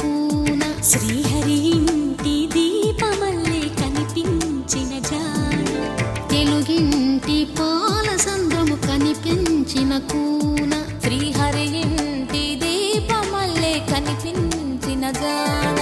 కూన శ్రీహరి ఇంటి దీపమల్లే కనిపించిన జాడ తెలుగింటి పాల సంద్రము కనిపించిన కూన శ్రీహరి ఇంటి దీపమల్లే కనిపించిన జాడ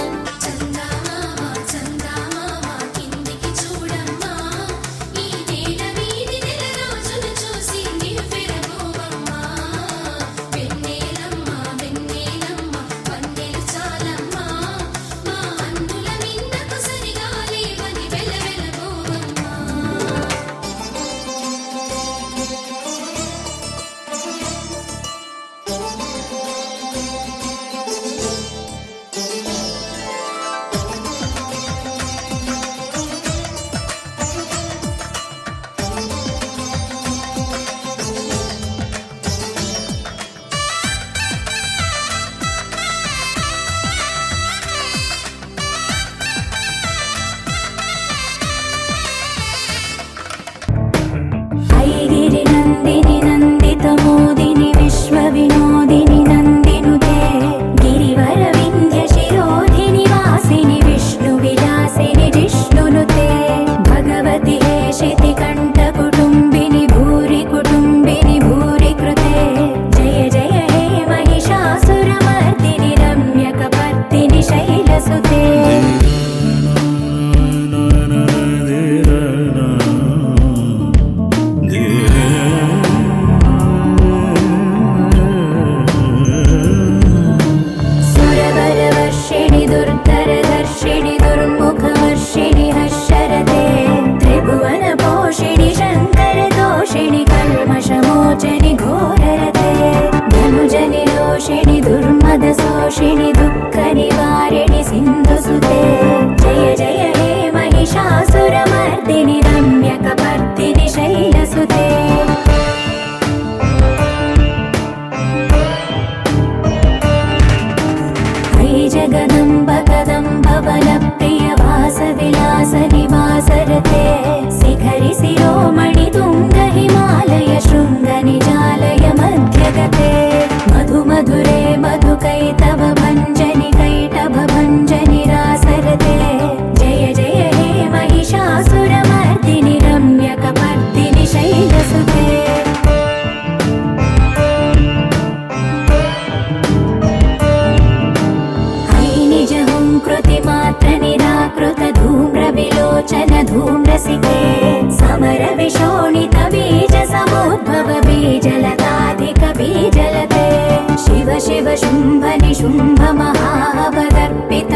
मोदिनी विश्व विनोदिनी नंदिनुते गिरिवर विंध्य शिरोधिनी वासिनी विष्णु विलासिनी जिष्णुनुते भगवती हेशिति कंठ कुटुंबिनी भूरि कृते जय जय हे महिषासुरमर्दिनि रम्यकपर्दिनि शैलसुते दुर्धरदर्शिनि दुर्मुखवर्षिणि हर्षरते त्रिभुवनपोषिणि शङ्करदोषिणि कल्मषमोचनि घोररते धनुजनि रोषिणि दुर्मदशोषिणि दुःखनिवारिणि सिन्धुसुते जय जय हे महिषासुरमर्दिनि रम्यकपर्दिनि शैलसुते जगदम्ब कदम्ब वनप्रिय वासविलास निवासरते शिखरि शिरोमणि तुङ्ग हिमालय शृङ्ग निजालय मध्यगते मधु मधुरे मधुकैटभ भञ्जनि कैटभ भञ्जनि रासरते जय जय हे महिषासुरमर्दिनि रम्यकपर्दिनि शैलसुते कृतिमात्र निराकृत धूम्र विलोचन धूम्रसिके समर विशोणित बीज समुद्भव बीजलताधिक बीजलते शिव शिव शुम्भ निशुम्भ महावदर्पित